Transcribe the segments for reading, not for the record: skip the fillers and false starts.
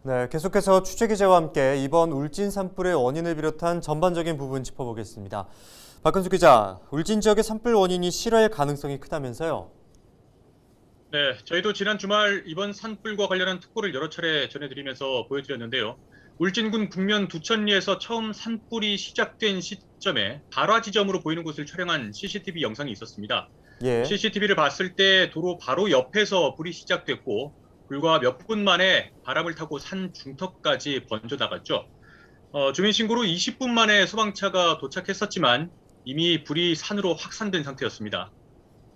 네, 계속해서 취재 기자와 함께 이번 울진 산불의 원인을 비롯한 전반적인 부분 짚어보겠습니다. 박근수 기자, 울진 지역의 산불 원인이 실화일 가능성이 크다면서요? 네, 저희도 지난 주말 이번 산불과 관련한 특보를 여러 차례 전해드리면서 보여드렸는데요. 울진군 북면 두천리에서 처음 산불이 시작된 시점에 발화 지점으로 보이는 곳을 촬영한 CCTV 영상이 있었습니다. 예. CCTV를 봤을 때 도로 바로 옆에서 불이 시작됐고 불과 몇 분 만에 바람을 타고 산 중턱까지 번져 나갔죠. 주민 신고로 20분 만에 소방차가 도착했었지만 이미 불이 산으로 확산된 상태였습니다.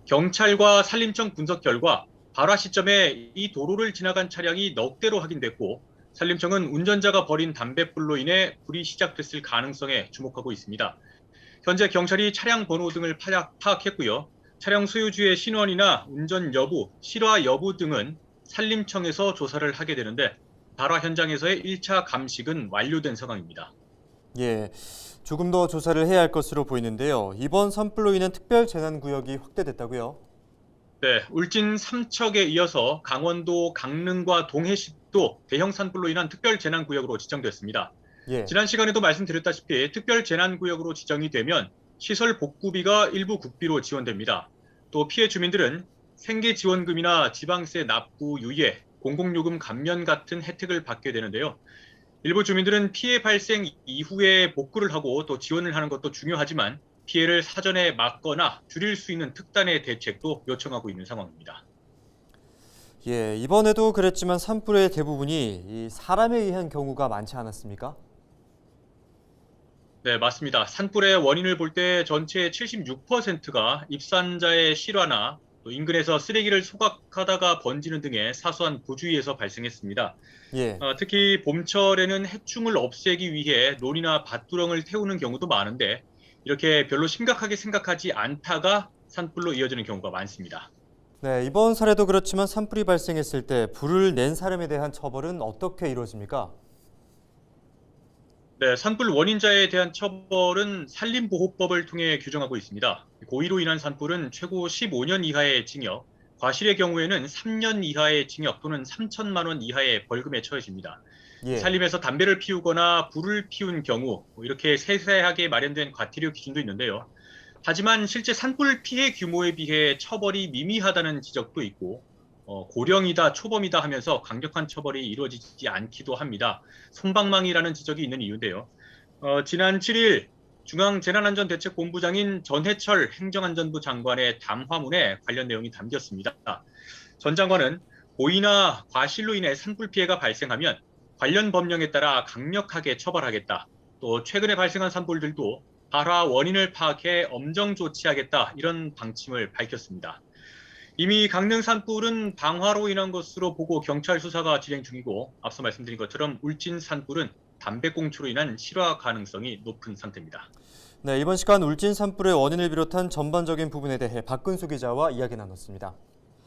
경찰과 산림청 분석 결과 발화 시점에 이 도로를 지나간 차량이 넉 대로 확인됐고 산림청은 운전자가 버린 담뱃불로 인해 불이 시작됐을 가능성에 주목하고 있습니다. 현재 경찰이 차량 번호 등을 파악했고요. 차량 소유주의 신원이나 운전 여부, 실화 여부 등은 산림청에서 조사를 하게 되는데 발화 현장에서의 1차 감식은 완료된 상황입니다. 예. 조금 더 조사를 해야 할 것으로 보이는데요. 이번 산불로 인한 특별 재난 구역이 확대됐다고요? 네, 울진 삼척에 이어서 강원도 강릉과 동해시도 대형 산불로 인한 특별 재난 구역으로 지정됐습니다. 예. 지난 시간에도 말씀드렸다시피 특별 재난 구역으로 지정이 되면 시설 복구비가 일부 국비로 지원됩니다. 또 피해 주민들은 생계 지원금이나 지방세 납부 유예, 공공요금 감면 같은 혜택을 받게 되는데요. 일부 주민들은 피해 발생 이후에 복구를 하고 또 지원을 하는 것도 중요하지만 피해를 사전에 막거나 줄일 수 있는 특단의 대책도 요청하고 있는 상황입니다. 예, 이번에도 그랬지만 산불의 대부분이 이 사람에 의한 경우가 많지 않았습니까? 네, 맞습니다. 산불의 원인을 볼 때 전체의 76%가 입산자의 실화나 또 인근에서 쓰레기를 소각하다가 번지는 등의 사소한 부주의에서 발생했습니다. 예. 특히 봄철에는 해충을 없애기 위해 논이나 밭두렁을 태우는 경우도 많은데 이렇게 별로 심각하게 생각하지 않다가 산불로 이어지는 경우가 많습니다. 네, 이번 사례도 그렇지만 산불이 발생했을 때 불을 낸 사람에 대한 처벌은 어떻게 이루어집니까? 네, 산불 원인자에 대한 처벌은 산림보호법을 통해 규정하고 있습니다. 고의로 인한 산불은 최고 15년 이하의 징역, 과실의 경우에는 3년 이하의 징역 또는 3천만 원 이하의 벌금에 처해집니다. 예. 산림에서 담배를 피우거나 불을 피운 경우 이렇게 세세하게 마련된 과태료 기준도 있는데요. 하지만 실제 산불 피해 규모에 비해 처벌이 미미하다는 지적도 있고 고령이다, 초범이다 하면서 강력한 처벌이 이루어지지 않기도 합니다. 솜방망이라는 지적이 있는 이유인데요. 지난 7일 중앙재난안전대책본부장인 전해철 행정안전부 장관의 담화문에 관련 내용이 담겼습니다. 전 장관은 고의나 과실로 인해 산불 피해가 발생하면 관련 법령에 따라 강력하게 처벌하겠다. 또 최근에 발생한 산불들도 발화 원인을 파악해 엄정 조치하겠다. 이런 방침을 밝혔습니다. 이미 강릉 산불은 방화로 인한 것으로 보고 경찰 수사가 진행 중이고 앞서 말씀드린 것처럼 울진 산불은 담배꽁초로 인한 실화 가능성이 높은 상태입니다. 네, 이번 시간 울진 산불의 원인을 비롯한 전반적인 부분에 대해 박근수 기자와 이야기 나눴습니다.